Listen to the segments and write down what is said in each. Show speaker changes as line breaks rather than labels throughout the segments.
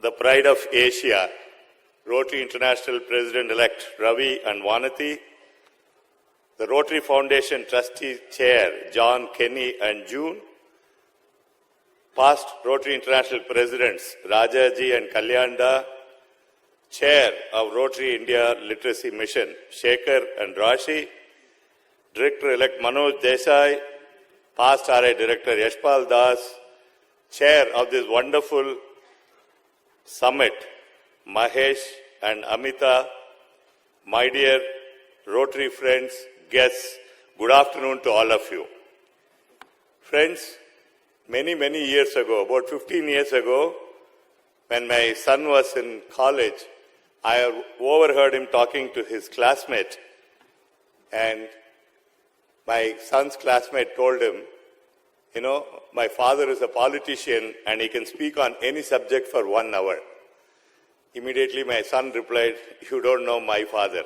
the pride of Asia, Rotary International President-elect Ravi and Vanati, the Rotary Foundation Trustee Chair John, Kenny and June, past Rotary International Presidents Rajaji and Kalyanda, Chair of Rotary India Literacy Mission Shekhar and Rashi, Director-elect Manoj Desai, past RI Director Yashpal Das, Chair of this wonderful summit, Mahesh and Amita, my dear Rotary friends, guests, good afternoon to all of you. Friends, many years ago, about 15 years ago, when my son was in college, I overheard him talking to his classmate, and my son's classmate told him, you know, my father is a politician and he can speak on any subject for 1 hour. Immediately my son replied, you don't know my father.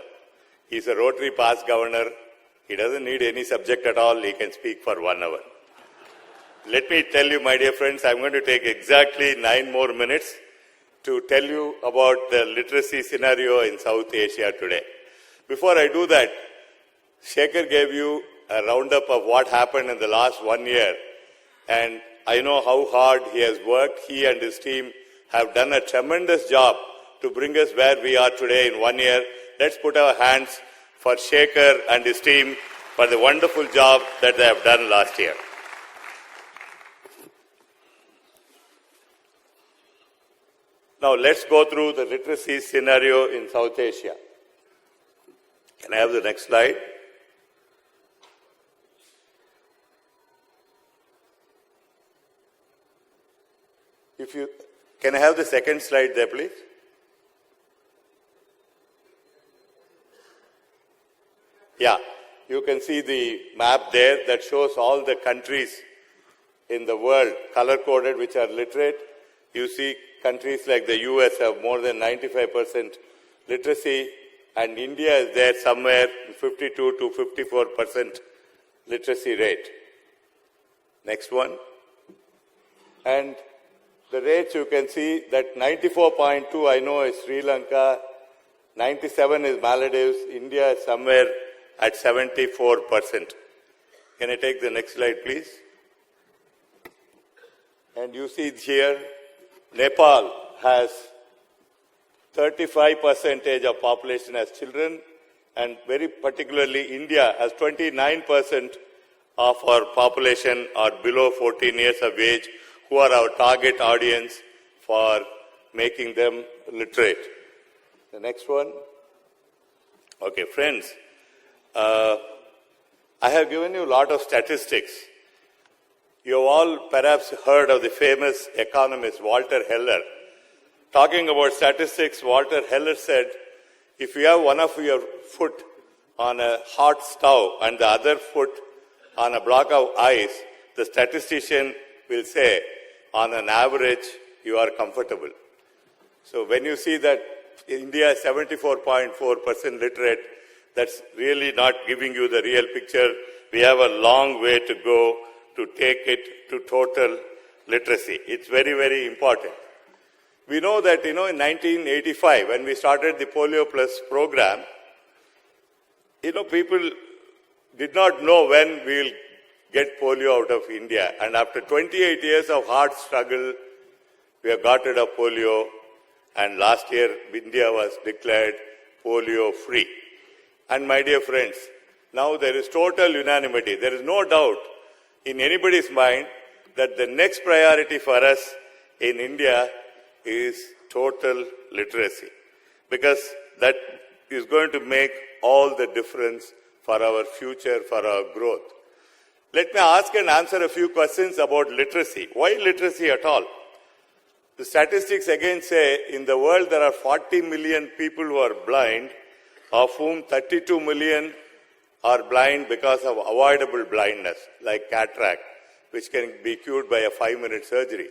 He's a Rotary past governor. He doesn't need any subject at all. He can speak for 1 hour. Let me tell you, my dear friends, I'm going to take exactly 9 more minutes to tell you about the literacy scenario in South Asia today. Before I do that, Shekhar gave you a roundup of what happened in the last 1 year. And I know how hard he has worked. He and his team have done a tremendous job to bring us where we are today in 1 year. Let's put our hands for Shekhar and his team for the wonderful job that they have done last year. Now let's go through the literacy scenario in South Asia. Can I have the next slide? Can I have the second slide there, please? Yeah, you can see the map there that shows all the countries in the world color-coded which are literate. You see countries like the US have more than 95% literacy, and India is there somewhere 52 to 54% literacy rate. Next one. And the rates you can see that 94.2 I know is Sri Lanka, 97 is Maldives, India is somewhere at 74%. Can I take the next slide, please? And you see here, Nepal has 35% of population as children, and very particularly India has 29% of our population are below 14 years of age, who are our target audience for making them literate. The next one. Okay, friends, I have given you a lot of statistics. You have all perhaps heard of the famous economist Walter Heller. Talking about statistics, Walter Heller said, if you have one of your foot on a hot stove and the other foot on a block of ice, the statistician will say, on an average, you are comfortable. So when you see that India is 74.4% literate, that's really not giving you the real picture. We have a long way to go to take it to total literacy. It's very important. We know that, in 1985, when we started the Polio Plus program, people did not know when we will get polio out of India. And after 28 years of hard struggle, we have got rid of polio. And last year, India was declared polio-free. And my dear friends, now there is total unanimity. There is no doubt in anybody's mind that the next priority for us in India is total literacy. Because that is going to make all the difference for our future, for our growth. Let me ask and answer a few questions about literacy. Why literacy at all? The statistics again say in the world there are 40 million people who are blind, of whom 32 million are blind because of avoidable blindness, like cataract, which can be cured by a 5-minute surgery.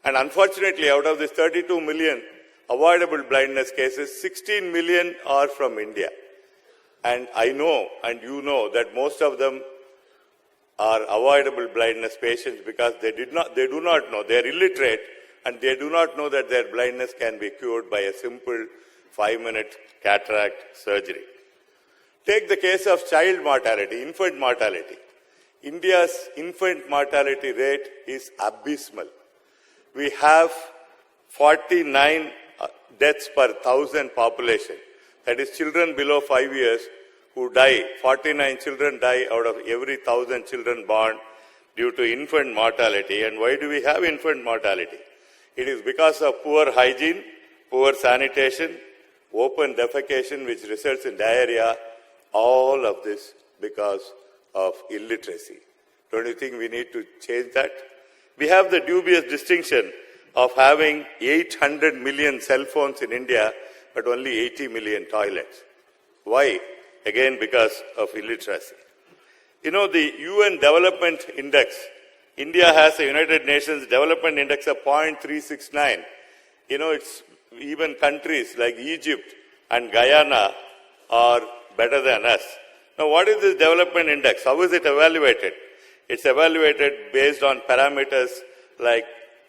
And unfortunately, out of these 32 million avoidable blindness cases, 16 million are from India. And I know, and you know, that most of them are avoidable blindness patients because they do not know, they are illiterate, and they do not know that their blindness can be cured by a simple 5-minute cataract surgery. Take the case of child mortality, infant mortality. India's infant mortality rate is abysmal. We have 49 deaths per 1,000 population. That is, children below 5 years who die. 49 children die out of every 1,000 children born due to infant mortality. And why do we have infant mortality? It is because of poor hygiene, poor sanitation, open defecation, which results in diarrhea. All of this because of illiteracy. Don't you think we need to change that? We have the dubious distinction of having 800 million cell phones in India, but only 80 million toilets. Why? Again, because of illiteracy. You know, the UN Development Index, India has a United Nations Development Index of 0.369. You know, it's even countries like Egypt and Guyana are better than us. Now, what is this development index? How is it evaluated? It's evaluated based on parameters like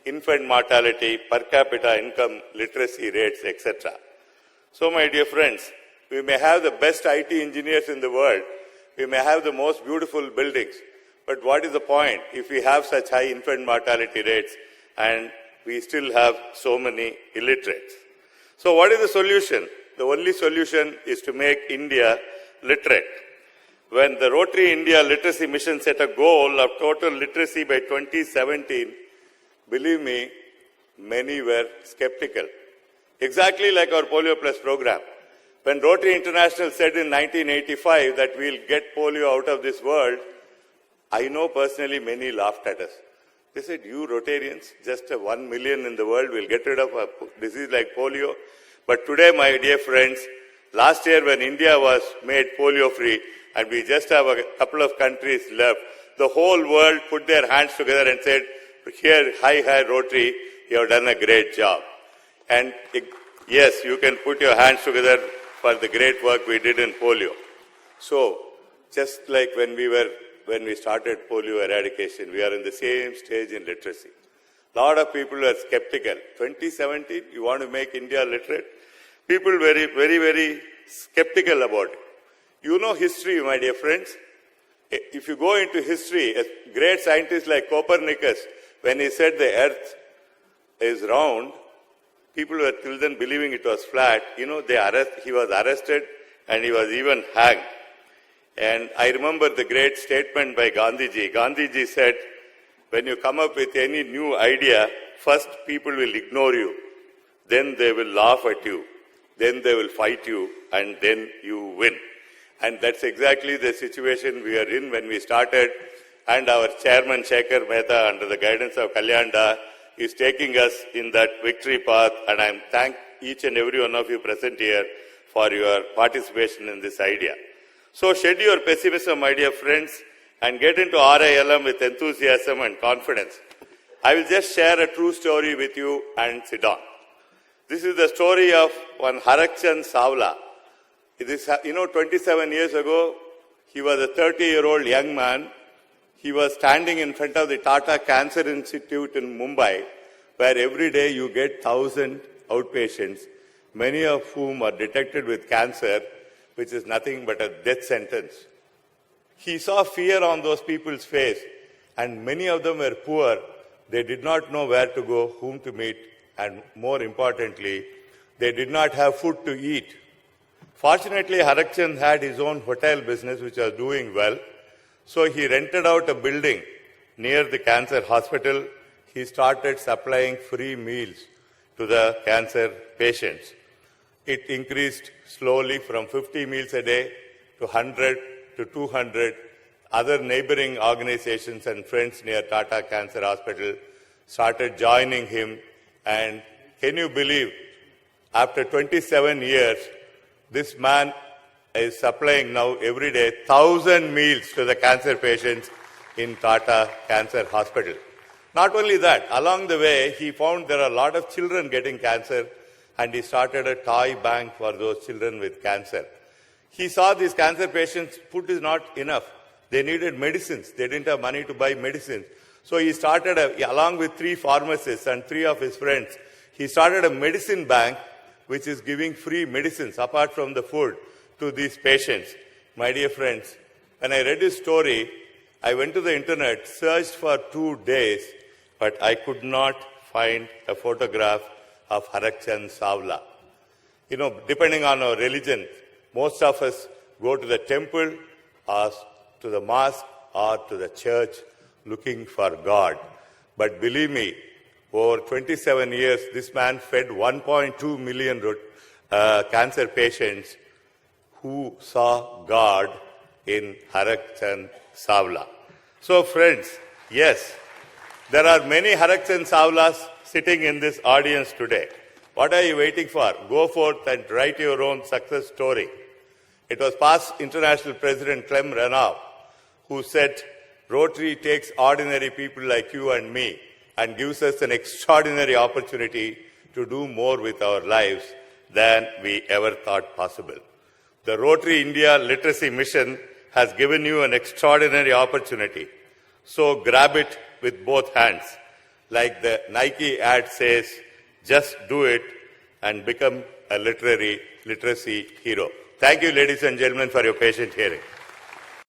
infant mortality, per capita income, literacy rates, etc. So, my dear friends, we may have the best IT engineers in the world. We may have the most beautiful buildings. But what is the point if we have such high infant mortality rates and we still have so many illiterates? So, what is the solution? The only solution is to make India literate. When the Rotary India Literacy Mission set a goal of total literacy by 2017, believe me, many were skeptical. Exactly like our Polio Plus program. When Rotary International said in 1985 that we'll get polio out of this world, I know personally many laughed at us. They said, you Rotarians, just 1 million in the world will get rid of a disease like polio. But today, my dear friends, last year when India was made polio-free and we just have a couple of countries left, the whole world put their hands together and said, here, hi, Rotary, you have done a great job. And yes, you can put your hands together for the great work we did in polio. So, just like when we started polio eradication, we are in the same stage in literacy. A lot of people are skeptical. 2017, you want to make India literate? People very, very, very skeptical about it. You know history, my dear friends. If you go into history, a great scientist like Copernicus, when he said the earth is round, people were till then believing it was flat. You know, he was arrested and he was even hanged. And I remember the great statement by Gandhiji. Gandhiji said, when you come up with any new idea, first people will ignore you, then they will laugh at you, then they will fight you, and then you win. And that's exactly the situation we are in when we started. And our chairman, Shekhar Mehta, under the guidance of Kalyanda, is taking us in that victory path. And I thank each and every one of you present here for your participation in this idea. So shed your pessimism, my dear friends, and get into RILM with enthusiasm and confidence. I will just share a true story with you and sit down. This is the story of one Harakchand Savla. It is, 27 years ago, he was a 30-year-old young man. He was standing in front of the Tata Cancer Institute in Mumbai, where every day you get 1,000 outpatients, many of whom are detected with cancer, which is nothing but a death sentence. He saw fear on those people's face, and many of them were poor. They did not know where to go, whom to meet, and more importantly, they did not have food to eat. Fortunately, Harakchand had his own hotel business, which was doing well. So he rented out a building near the cancer hospital. He started supplying free meals to the cancer patients. It increased slowly from 50 meals a day to 100 to 200. Other neighboring organizations and friends near Tata Cancer Hospital started joining him. And can you believe, after 27 years, this man is supplying now every day 1,000 meals to the cancer patients in Tata Cancer Hospital. Not only that, along the way, he found there are a lot of children getting cancer, and he started a toy bank for those children with cancer. He saw these cancer patients, food is not enough. They needed medicines. They didn't have money to buy medicines. So he started, along with 3 pharmacists and 3 of his friends, he started a medicine bank which is giving free medicines apart from the food to these patients. My dear friends, when I read his story, I went to the internet, searched for 2 days, but I could not find a photograph of Harakchand Savla. You know, depending on our religion, most of us go to the temple or to the mosque or to the church looking for God. But believe me, over 27 years, this man fed 1.2 million cancer patients who saw God in Harakchand Savla. So friends, yes, there are many Harakchand Savlas sitting in this audience today. What are you waiting for? Go forth and write your own success story. It was past International President Clem Renaud who said, Rotary takes ordinary people like you and me and gives us an extraordinary opportunity to do more with our lives than we ever thought possible. The Rotary India Literacy Mission has given you an extraordinary opportunity. So grab it with both hands. Like the Nike ad says, just do it and become a literacy hero. Thank you, ladies and gentlemen, for your patient hearing.